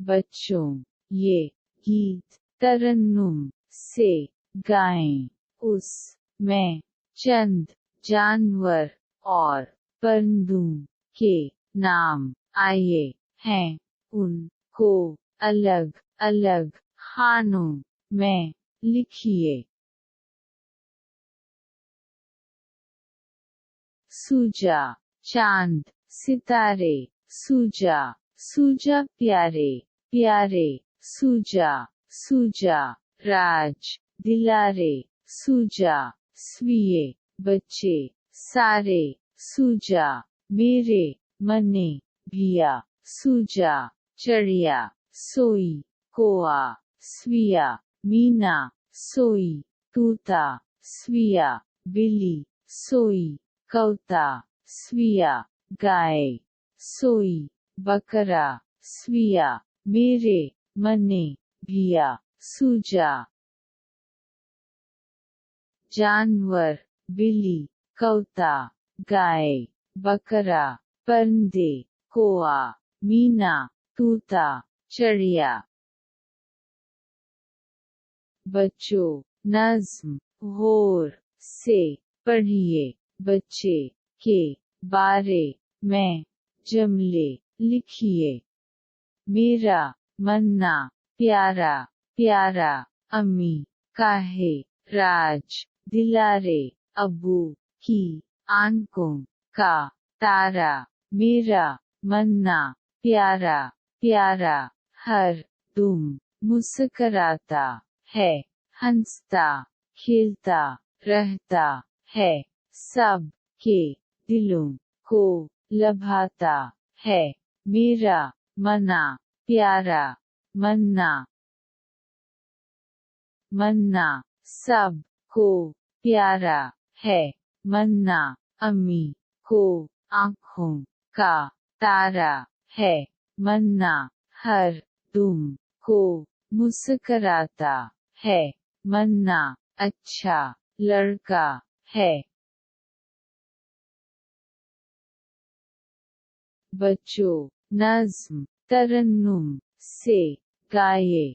बच्चों ये गीत तरन्नुम से गाएं। उसमें चंद जानवर और परिंदों के नाम आए हैं। उनको अलग अलग खानों में लिखिए। सूजा चांद सितारे, सूजा सूजा प्यारे प्यारे, सूजा सूजा राज दिलारे, सूजा स्वीये बच्चे सारे, सूजा मेरे मने भिया, सूजा चढ़िया सोई कोआ, स्विया मीना सोई तूता, स्विया बिल्ली सोई कौता, स्विया गाय सोई बकरा, स्विया मेरे मने भिया, सूजा जानवर बिल्ली कौता गाय बकरा परिंदे कोआ मीना तूता चिड़िया। बच्चों नज़्म गौर से पढ़िए। बच्चे के बारे में जुमले लिखिए। मेरा मन्ना प्यारा प्यारा, अम्मी काहे राज दिलारे, अब्बू की आंखों का तारा, मेरा मन्ना प्यारा प्यारा हर दम मुस्कराता है, हंसता खेलता रहता है, सब के दिलों को लभाता है। मेरा मन्ना प्यारा मन्ना, मन्ना सब को प्यारा है, मन्ना अम्मी को आँखों का तारा है, मन्ना हर दम को मुस्कराता है, मन्ना अच्छा लड़का है। बच्चों नज़्म तरन्नुम से गाए।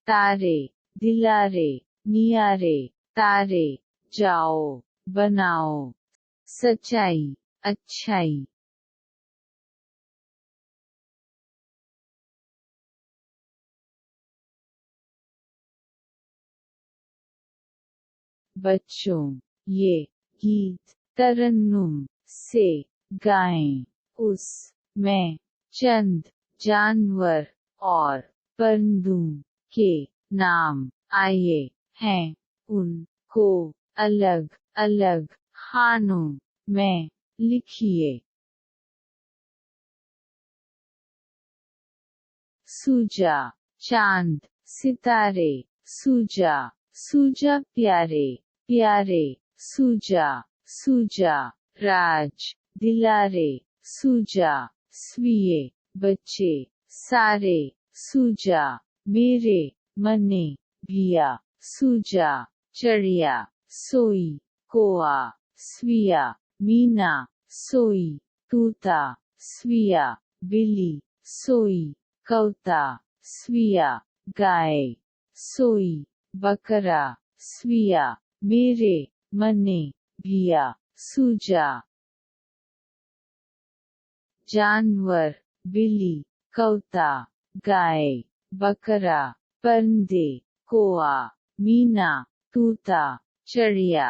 तारे दिलारे नियारे, तारे जाओ बनाओ सच्चाई अच्छाई। बच्चों ये गीत तरन्नुम से गाएं। उसमें चंद जानवर और परिंदों के नाम आए हैं। उनको अलग अलग खानों में लिखिए। सूजा चांद सितारे, सूजा सूजा प्यारे प्यारे, सूजा सूजा राज दिलारे, सूजा स्वीये बच्चे सारे, सूजा मेरे मने भिया, सूजा चढ़िया सोई कोआ, स्विया मीना सोई तूता, स्विया बिल्ली सोई कौता, स्विया गाय सोई बकरा, स्विया मेरे मने भिया, सूजा जानवर बिल्ली कौता गाय बकरा परिंदे कोआ मीना तूता चिड़िया।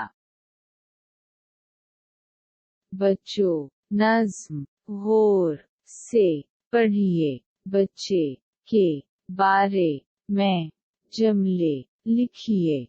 बच्चों नज़्म गौर से पढ़िए। बच्चे के बारे में जुमले लिखिए।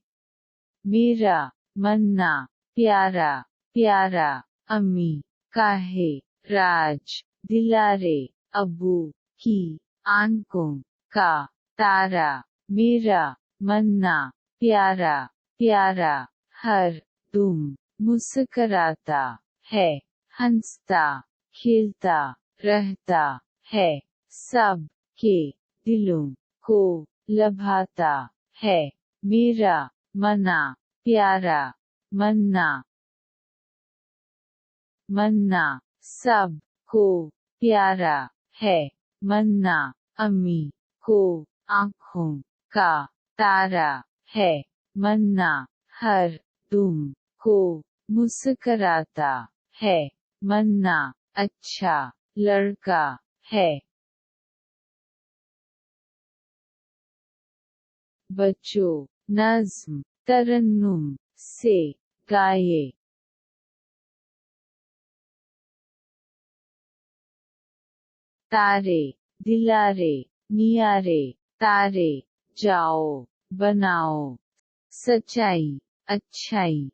मेरा मन्ना प्यारा प्यारा, अम्मी काहे राज दिलारे, अब्बू की आंखों का तारा, मेरा मन्ना प्यारा प्यारा हर दम मुस्कराता है, हंसता खेलता रहता है, सब के दिलों को लभाता है। मेरा मन्ना प्यारा मन्ना, मन्ना सब को प्यारा है मन्ना, अम्मी को आँखों का तारा है मन्ना, हर तुम को मुस्कराता है मन्ना, अच्छा लड़का है। बच्चों, नज़्म तरन्नुम से गाए। तारे दिलारे नियारे, तारे जाओ बनाओ, सच्चाई अच्छाई